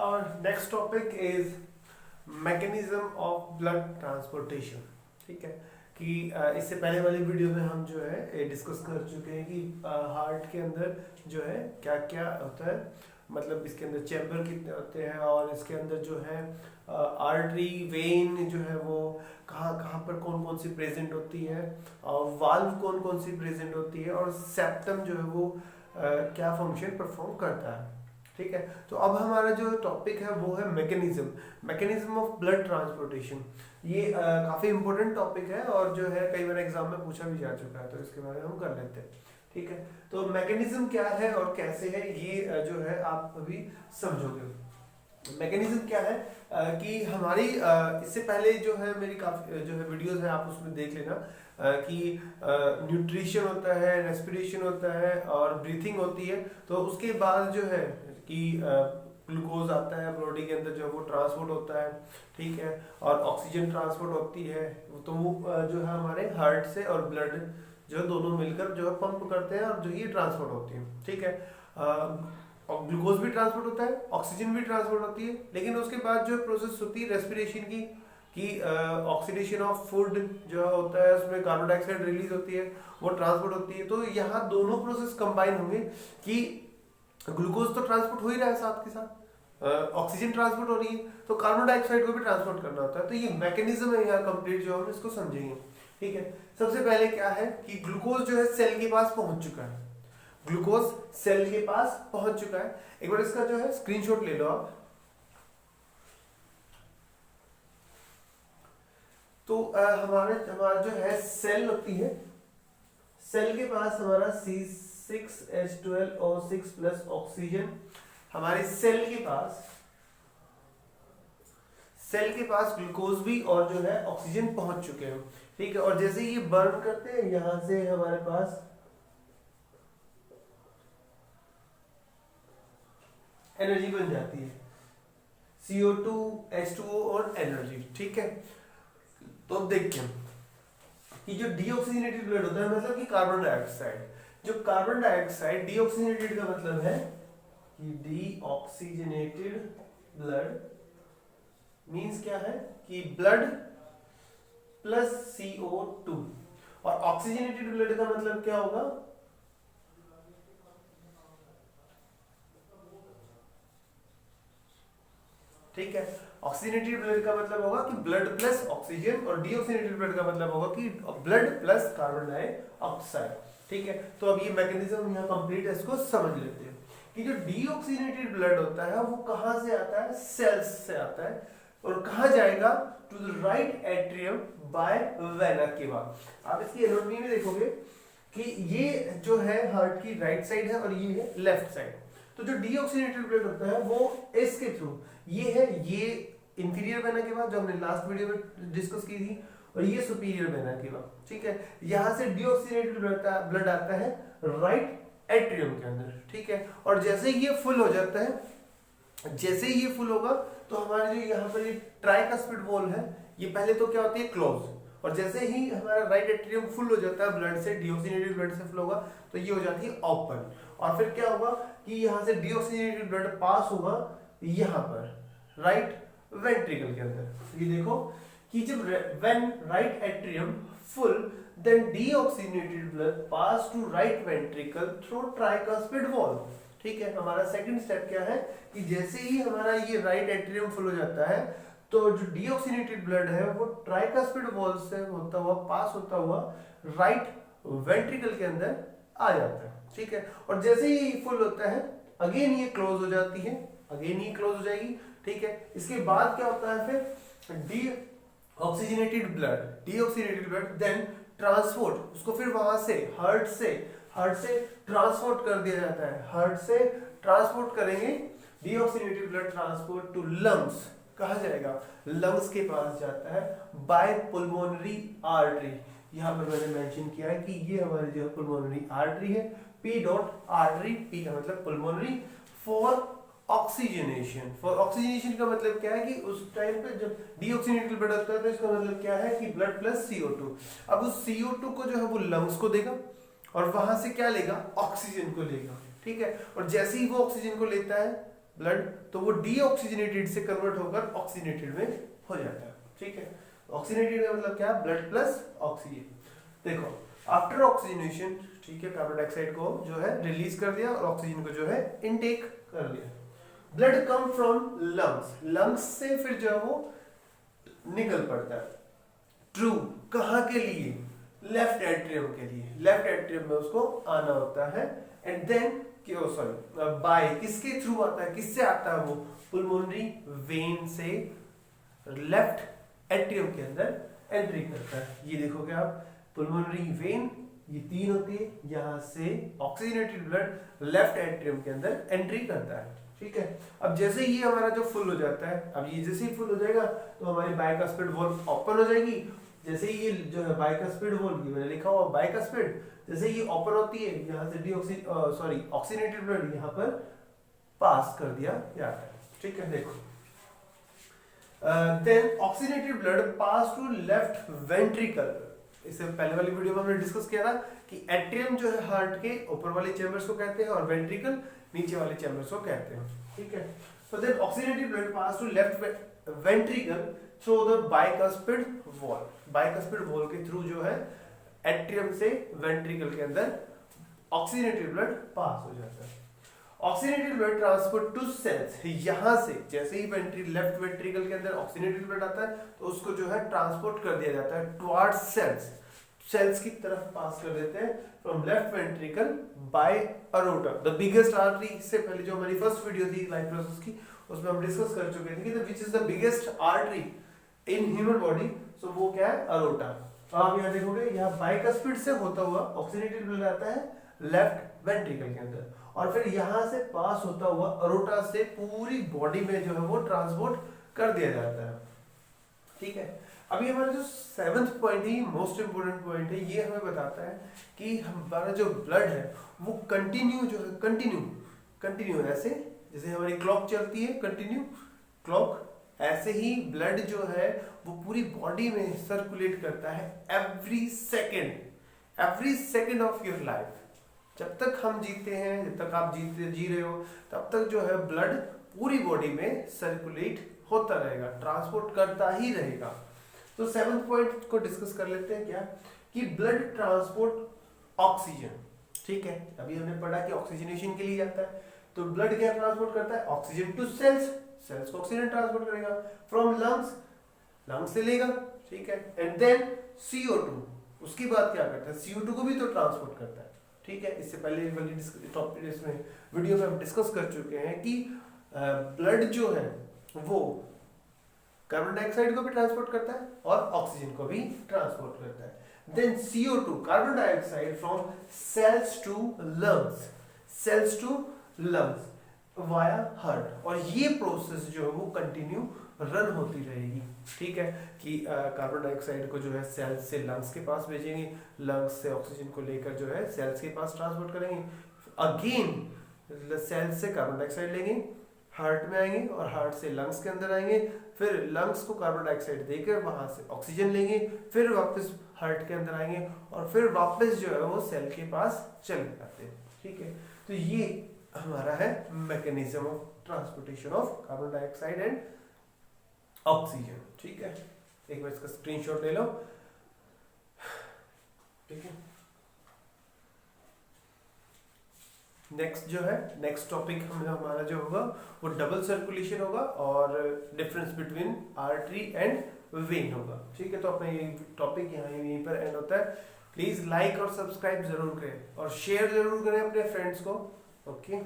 our next topic is mechanism of blood transportation. ठीक है कि इससे पहले वाली वीडियो में हम जो है डिस्कस कर चुके हैं कि हार्ट के अंदर जो है क्या क्या होता है, मतलब इसके अंदर चैम्बर कितने होते हैं और इसके अंदर जो है आर्टरी वेन जो है वो कहाँ कहाँ पर कौन कौन सी प्रेजेंट होती है और वाल्व कौन कौन सी प्रेजेंट होती है और सेप्टम जो है वो क्या फंक्शन परफॉर्म करता है। ठीक है, तो अब हमारा जो टॉपिक है वो है मैकेनिज्म ऑफ ब्लड ट्रांसपोर्टेशन। ये काफ़ी इंपॉर्टेंट टॉपिक है और जो है कई बार एग्जाम में पूछा भी जा चुका है, तो इसके बारे में हम कर लेते हैं। ठीक है, तो मैकेनिज्म क्या है और कैसे है ये जो है आप अभी समझोगे। मैकेनिज्म क्या है कि हमारी इससे पहले जो है मेरी काफ़ी जो है वीडियोस है आप उसमें देख लेना कि न्यूट्रिशन होता है, रेस्पिरेशन होता है और ब्रीथिंग होती है। तो उसके बाद जो है कि ग्लूकोज आता है बॉडी के अंदर जो है वो ट्रांसपोर्ट होता है। ठीक है, और ऑक्सीजन ट्रांसपोर्ट होती है, तो वो जो है हमारे हार्ट से और ब्लड जो है दोनों मिलकर जो है पंप करते हैं और जो ये ट्रांसपोर्ट होती है। ठीक है, और ग्लूकोज भी ट्रांसपोर्ट होता है, ऑक्सीजन भी ट्रांसपोर्ट होती है, लेकिन उसके बाद जो प्रोसेस होती है रेस्पिरेशन की कि ऑक्सीडेशन ऑफ फूड जो होता है उसमें कार्बन डाइऑक्साइड रिलीज होती है, वो ट्रांसपोर्ट होती है। तो यहाँ दोनों प्रोसेस कंबाइन होंगे कि ग्लूकोज तो ट्रांसपोर्ट हो ही रहा है, साथ के साथ ऑक्सीजन ट्रांसपोर्ट हो रही है, तो कार्बन डाइऑक्साइड को भी ट्रांसपोर्ट करना होता है। तो ये मैकेनिज्म है यहाँ कंप्लीट जो हम इसको समझेंगे। ठीक है, सबसे पहले क्या है कि ग्लूकोज जो है सेल के पास पहुंच चुका है, ग्लूकोज सेल के पास पहुंच चुका है। एक बार इसका जो है स्क्रीनशॉट ले लो आप। तो हमारा जो है सेल होती है, सेल के पास हमारा C6H12O6 प्लस ऑक्सीजन, हमारे सेल के पास ग्लूकोज भी और जो है ऑक्सीजन पहुंच चुके हैं। ठीक है, और जैसे ये बर्न करते हैं यहां से हमारे पास एनर्जी बन जाती है, CO2 H2O और एनर्जी। ठीक है, तो देखिए कि जो डीऑक्सीजनेटेड ब्लड होता है मतलब कि कार्बन डाइऑक्साइड, जो कार्बन डाइऑक्साइड डीऑक्सीजनेटेड का मतलब है कि डीऑक्सीजनेटेड ब्लड मींस क्या है कि ब्लड प्लस CO2, और ऑक्सीजनेटेड ब्लड का मतलब क्या होगा, ठीक है, ऑक्सीजनेटेड ब्लड का मतलब होगा कि ब्लड प्लस ऑक्सीजन और डीऑक्सीजनेटेड ब्लड का मतलब होगा कि ब्लड प्लस कार्बन डाइऑक्साइड। ठीक है, तो अब ये मैकेनिज्म यहाँ कंप्लीट है, इसको समझ लेते हैं कि जो डीऑक्सीजनेटेड ब्लड होता है वो कहाँ से आता है, सेल्स से आता है, और कहाँ जाएगा, to the right atrium by vena cava. आप इसकी एनाटॉमी में देखोगे कि ये जो है हार्ट की राइट साइड है और ये है लेफ्ट साइड। तो जो डीऑक्सीजनेटेड ब्लड होता है वो इसके थ्रू, ये है ये इंफीरियर वेना केवा जो हमने लास्ट वीडियो में डिस्कस की थी, और ये सुपीरियर वेना केवा। ठीक है, यहां से डीऑक्सीजनेटेड ब्लड आता है राइट एट्रियम के अंदर। ठीक है, और जैसे ये फुल हो जाता है, जैसे ही ये फुल होगा तो हमारे जो यहाँ पर ये ट्राइकस्पिड वॉल है ये पहले तो क्या होती है क्लोज, और जैसे ही हमारा राइट एट्रियम फुल हो जाता है ब्लड से, डीऑक्सीजनेटेड ब्लड से फुल होगा तो ये हो जाती है ओपन, और फिर क्या होगा कि यहाँ से डीऑक्सीजनेटेड ब्लड पास होगा यहाँ पर राइट वेंट्रिकल के अंदर। ये देखो कि जब when right atrium full then deoxygenated blood pass to right ventricle through tricuspid valve. ठीक है, हमारा सेकंड स्टेप क्या है कि जैसे ही हमारा ये राइट एट्रियम फुल हो जाता है तो जो डीऑक्सीजनेटेड ब्लड है वो ट्राइकस्पिड वॉल से होता हुआ पास होता हुआ राइट वेंट्रिकल के अंदर आ जाता है। ठीक है, और जैसे ही फुल होता है अगेन ये क्लोज हो जाती है, अगेन ये क्लोज हो जाएगी। ठीक है, इसके बाद क्या होता है फिर डीऑक्सीजनेटेड ब्लड देन ट्रांसपोर्ट, उसको फिर वहां से हार्ट से ट्रांसपोर्ट कर दिया जाता है, हार्ट से ट्रांसपोर्ट करेंगे deoxygenated blood transport to lungs. कहा जाएगा लंग्स के पास जाता है बाय पुल्मोनरी आर्टरी। यहाँ पर मैंने मेंशन किया है कि ये हमारी जो पुल्मोनरी आर्टरी है, पी डॉट आर्टरी, पी का मतलब पुल्मोनरी, फॉर ऑक्सीजनेशन। फॉर ऑक्सीजनेशन का मतलब क्या है कि उस टाइम पे जब डीऑक्सीजनेटेड ब्लड होता है तो इसका मतलब क्या है कि ब्लड प्लस CO2। अब उस CO2 को जो है वो लंग्स को देगा और वहां से क्या लेगा, ऑक्सीजन को लेगा। ठीक है, और जैसे ही वो ऑक्सीजन को लेता है ब्लड, तो वो डीऑक्सीजनेटेड से कन्वर्ट होकर ऑक्सीजनेटेड में हो जाता है। ठीक है, ऑक्सीजनेटेड का मतलब क्या, ब्लड प्लस ऑक्सीजन। देखो आफ्टर ऑक्सीजनेशन, ठीक है, कार्बन डाइऑक्साइड को जो है रिलीज कर दिया और ऑक्सीजन को जो है इनटेक कर लिया। Blood come from lungs, lungs से फिर जो है वो निकल पड़ता है। ट्रू, कहाँ के लिए, लेफ्ट एट्रियम के लिए, लेफ्ट एट्रियम में उसको आना होता है। एंड देन सॉरी बाय किसके थ्रू आता है, किससे आता है वो, पुल्मोनरी वेन से लेफ्ट एट्रियम के अंदर एंट्री करता है। ये देखोगे आप, पुल्मोनरी वेन ये 3 होती है, यहां से ऑक्सीजनेटेड ब्लड लेफ्ट एट्रियम के अंदर एंट्री करता है। ठीक है, अब जैसे ही हमारा जो फुल हो जाता है, अब ये जैसे ही फुल हो जाएगा तो हमारी बाइकस्पिड वॉल्व ओपन हो जाएगी। जैसे ही ये जो है बाइकस्पिड वॉल्व, मैंने लिखा हुआ बाइकस्पिड, जैसे ही ओपन होती है यहाँ से ऑक्सीजनेटेड ब्लड यहाँ पर पास कर दिया जाता है। ठीक है, देखो then oxygenated blood pass to left ventricle. इससे पहले वाली वीडियो में हमने डिस्कस किया था कि एट्रियम जो है हार्ट के ऊपर वाले चैम्बर्स को कहते हैं और वेंट्रिकल नीचे वाले चैम्बर्स को कहते हैं। ठीक है, so then oxygenated blood pass to left ventricle through the bicuspid wall, bicuspid wall के थ्रू जो है एट्रियम से वेंट्रिकल के अंदर ऑक्सीजनेटेड ब्लड पास हो जाता है। Oxygenated blood transport to cells, यहां से जैसे ही लेफ्ट वेंट्रिकल के अंदर ऑक्सीजनेटेड ब्लड आता है तो उसको जो है ट्रांसपोर्ट कर दिया जाता है टुवर्ड्स सेल्स, सेल्स की तरफ पास कर देते हैं from left ventricle by aorta, the biggest artery. इससे पहले जो हमारी फर्स्ट वीडियो थी लाइफ प्रोसेस की, उसमें हम डिस्कस कर चुके थे कि which is the biggest artery in human body, so वो क्या है, अरोटा। तो आप यहाँ देखोगे, यहाँ बाइकस्पिड से होता हुआ ऑक्सीजनेटेड ब्लड आता है लेफ्ट वेंट्रिकल के अंदर और फिर यहाँ से पास होता हुआ अरोटा से पूरी बॉडी में जो है वो ट्रांसपोर्ट कर दिया जाता है। ठीक है, अभी हमारा जो 7th पॉइंट है, मोस्ट इंपोर्टेंट पॉइंट है, ये हमें बताता है कि हमारा जो ब्लड है वो कंटिन्यू जो है कंटिन्यू ऐसे जैसे हमारी क्लॉक चलती है कंटिन्यू क्लॉक, ऐसे ही ब्लड जो है वो पूरी बॉडी में सर्कुलेट करता है every second of your life. जब तक हम जीते हैं, जब तक आप जी रहे हो, तब तक जो है ब्लड पूरी बॉडी में सर्कुलेट होता रहेगा, ट्रांसपोर्ट करता ही रहेगा। तो 7th पॉइंट को डिस्कस कर लेते हैं क्या, कि ब्लड ट्रांसपोर्ट ऑक्सीजन। ठीक है, अभी हमने पढ़ा कि ऑक्सीजनेशन के लिए जाता है, तो ब्लड क्या ट्रांसपोर्ट करता है, ऑक्सीजन टू सेल्स, सेल्स को ऑक्सीजन ट्रांसपोर्ट करेगा, फ्रॉम लंग्स, लंग्स से लेगा। ठीक है, एंड देन CO2, उसकी बात क्या करता है, CO2 को भी तो ट्रांसपोर्ट करता है। ठीक है, इससे पहले वाली टॉपिक इसमें वीडियो में हम डिस्कस कर चुके हैं कि ब्लड जो है वो कार्बन डाइऑक्साइड को भी ट्रांसपोर्ट करता है और ऑक्सीजन को भी ट्रांसपोर्ट करता है। Then CO2, carbon dioxide from cells to lungs via heart, और ये प्रोसेस जो है वो कंटिन्यू रन होती रहेगी। ठीक है, कि कार्बन डाइऑक्साइड को जो है सेल्स से लंग्स के पास भेजेंगे, लंग्स से ऑक्सीजन को लेकर जो है सेल्स के पास ट्रांसपोर्ट करेंगे, अगेन सेल्स से कार्बन डाइऑक्साइड लेंगे, हार्ट में आएंगे और हार्ट से लंग्स के अंदर आएंगे, फिर लंग्स को कार्बन डाइऑक्साइड देकर वहां से ऑक्सीजन लेंगे, फिर वापस हार्ट के अंदर आएंगे और फिर वापस जो है वो सेल के पास चले जाते हैं। ठीक है, तो ये हमारा है mechanism of transportation of carbon dioxide and oxygen. ठीक है, एक बार इसका स्क्रीनशॉट ले लो। ठीक है, नेक्स्ट टॉपिक हमारा जो होगा वो डबल सर्कुलेशन होगा और difference between artery and when होगा। ठीक है, तो अपना ये टॉपिक यहीं पर एंड होता है। प्लीज लाइक और सब्सक्राइब जरूर करें और शेयर जरूर करें अपने फ्रेंड्स को। ओके।